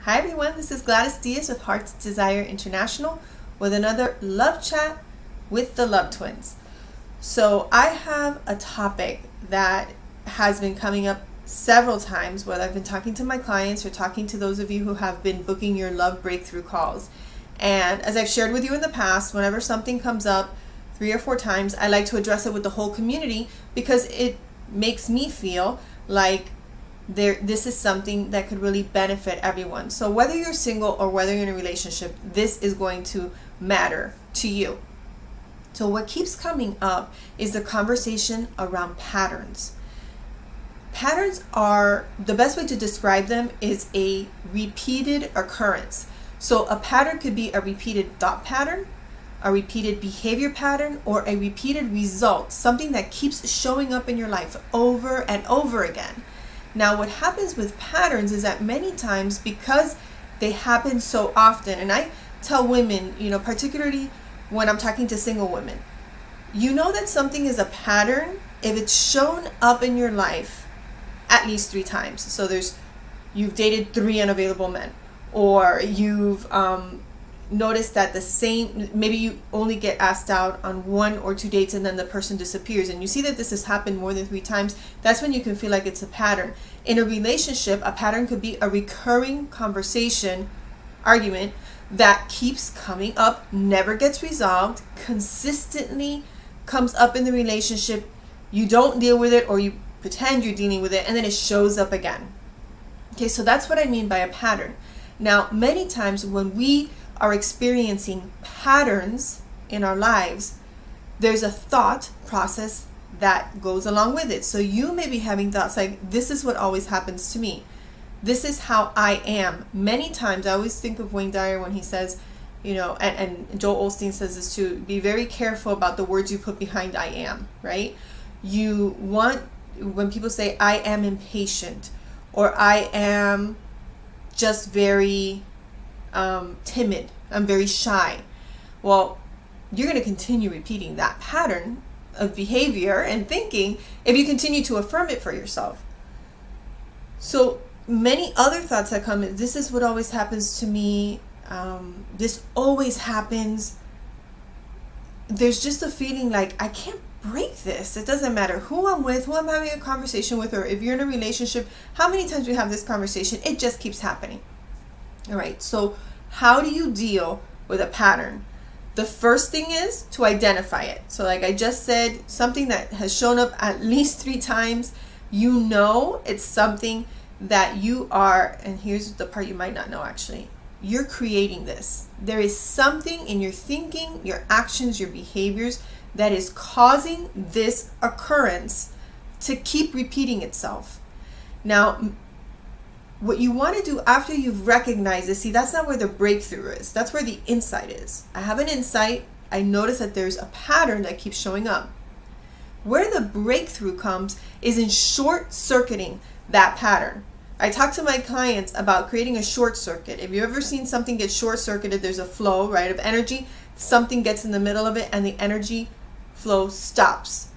Hi everyone, this is Gladys Diaz with Heart's Desire International with another love chat with the Love Twins. So I have a topic that has been coming up several times, whether I've been talking to my clients or talking to those of you who have been booking your love breakthrough calls. And as I've shared with you in the past, whenever something comes up 3 or 4 times, I like to address it with the whole community because it makes me feel like this is something that could really benefit everyone. So whether you're single or whether you're in a relationship, this is going to matter to you. So what keeps coming up is the conversation around patterns. Patterns are, the best way to describe them is a repeated occurrence. So a pattern could be a repeated thought pattern, a repeated behavior pattern, or a repeated result, something that keeps showing up in your life over and over again. Now, what happens with patterns is that many times, because they happen so often, and I tell women, particularly when I'm talking to single women, you know that something is a pattern if it's shown up in your life at least 3 times. So you've dated 3 unavailable men, or you've noticed that maybe you only get asked out on 1 or 2 dates and then the person disappears, and you see that this has happened more than 3 times. That's when you can feel like it's a pattern. In a relationship, a pattern could be a recurring conversation, argument that keeps coming up, never gets resolved, consistently comes up in the relationship. You don't deal with it, or you pretend you're dealing with it, and then it shows up again. Okay, so that's what I mean by a pattern. Now, many times when we are experiencing patterns in our lives, there's a thought process that goes along with it. So you may be having thoughts like, this is what always happens to me. This is how I am. Many times, I always think of Wayne Dyer when he says, and Joel Osteen says this too, be very careful about the words you put behind I am, right? When people say, I am impatient, or I am just very timid, I'm very shy. Well, you're going to continue repeating that pattern of behavior and thinking if you continue to affirm it for yourself. So many other thoughts that come, this is what always happens to me, this always happens. There's just a feeling like I can't break this. It doesn't matter who I'm with, who I'm having a conversation with, or if you're in a relationship, how many times we have this conversation, it just keeps happening. All right, so how do you deal with a pattern? The first thing is to identify it. So like I just said, something that has shown up at least 3 times, it's something that you are, and here's the part you might not know actually, you're creating this. There is something in your thinking, your actions, your behaviors that is causing this occurrence to keep repeating itself. Now, what you want to do after you've recognized this, that's not where the breakthrough is. That's where the insight is. I have an insight. I notice that there's a pattern that keeps showing up. Where the breakthrough comes is in short-circuiting that pattern. I talk to my clients about creating a short circuit. If you've ever seen something get short-circuited, there's a flow, right, of energy. Something gets in the middle of it and the energy flow stops.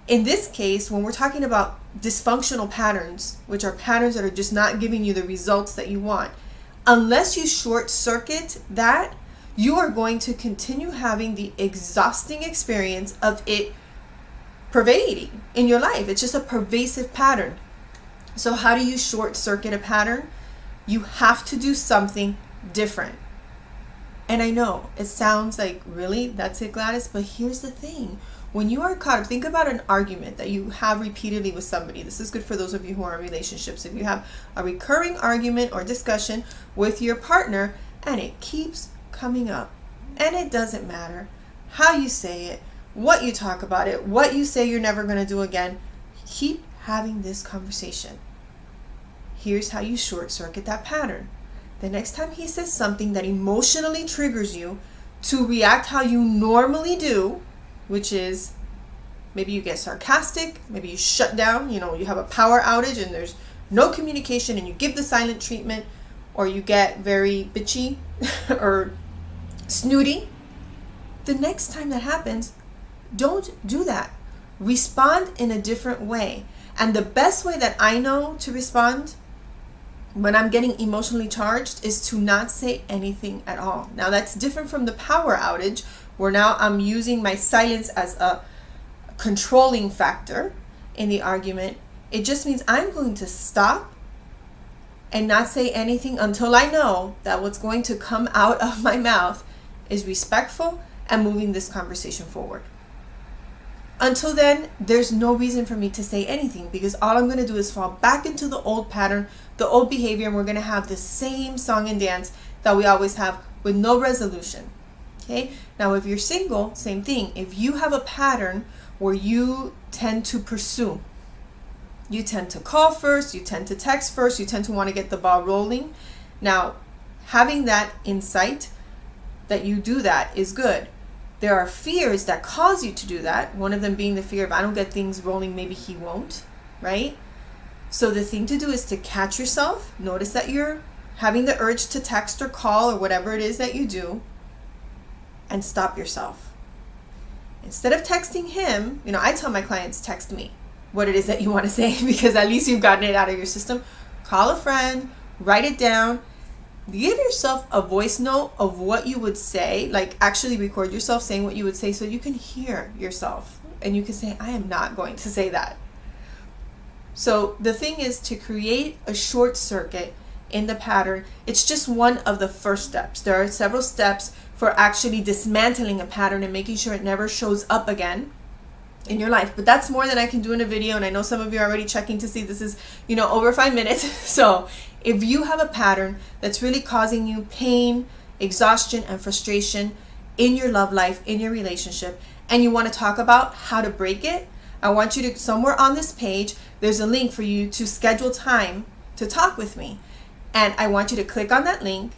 In this case, when we're talking about dysfunctional patterns, which are patterns that are just not giving you the results that you want, unless you short circuit that, you are going to continue having the exhausting experience of it pervading in your life. It's just a pervasive pattern. So how do you short circuit a pattern? You have to do something different. And I know it sounds like, really, that's it, Gladys? But here's the thing. When you are caught up, think about an argument that you have repeatedly with somebody. This is good for those of you who are in relationships. If you have a recurring argument or discussion with your partner and it keeps coming up, and it doesn't matter how you say it, what you talk about it, what you say you're never going to do again, keep having this conversation. Here's how you short circuit that pattern. The next time he says something that emotionally triggers you to react how you normally do, which is maybe you get sarcastic, maybe you shut down, you have a power outage and there's no communication and you give the silent treatment, or you get very bitchy or snooty. The next time that happens, don't do that. Respond in a different way. And the best way that I know to respond when I'm getting emotionally charged is to not say anything at all. Now that's different from the power outage, where now I'm using my silence as a controlling factor in the argument. It just means I'm going to stop and not say anything until I know that what's going to come out of my mouth is respectful and moving this conversation forward. Until then, there's no reason for me to say anything, because all I'm going to do is fall back into the old pattern, the old behavior, and we're going to have the same song and dance that we always have with no resolution. Okay? Now, if you're single, same thing. If you have a pattern where you tend to pursue, you tend to call first, you tend to text first, you tend to want to get the ball rolling. Now, having that insight that you do that is good. There are fears that cause you to do that. One of them being the fear of, I don't get things rolling, maybe he won't, right? So the thing to do is to catch yourself. Notice that you're having the urge to text or call or whatever it is that you do, and stop yourself. Instead of texting him, I tell my clients, text me what it is that you want to say, because at least you've gotten it out of your system. Call a friend, write it down. Give yourself a voice note of what you would say, like actually record yourself saying what you would say so you can hear yourself and you can say, I am not going to say that. So the thing is to create a short circuit in the pattern. It's just one of the first steps. There are several steps for actually dismantling a pattern and making sure it never shows up again in your life. But that's more than I can do in a video, and I know some of you are already checking to see this is, over 5 minutes. So if you have a pattern that's really causing you pain, exhaustion, and frustration in your love life, in your relationship, and you want to talk about how to break it, I want you to, somewhere on this page, there's a link for you to schedule time to talk with me. And I want you to click on that link,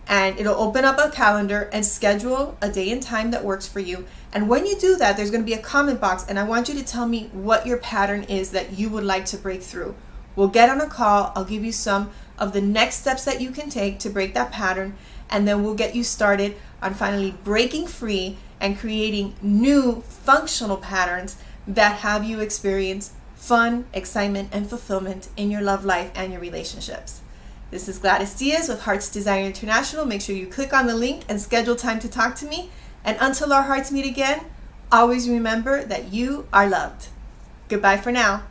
and it'll open up a calendar and schedule a day and time that works for you. And when you do that, there's going to be a comment box, and I want you to tell me what your pattern is that you would like to break through. We'll get on a call. I'll give you some of the next steps that you can take to break that pattern, and then we'll get you started on finally breaking free and creating new functional patterns that have you experience fun, excitement, and fulfillment in your love life and your relationships. This is Gladys Diaz with Hearts Desire International. Make sure you click on the link and schedule time to talk to me. And until our hearts meet again, always remember that you are loved. Goodbye for now.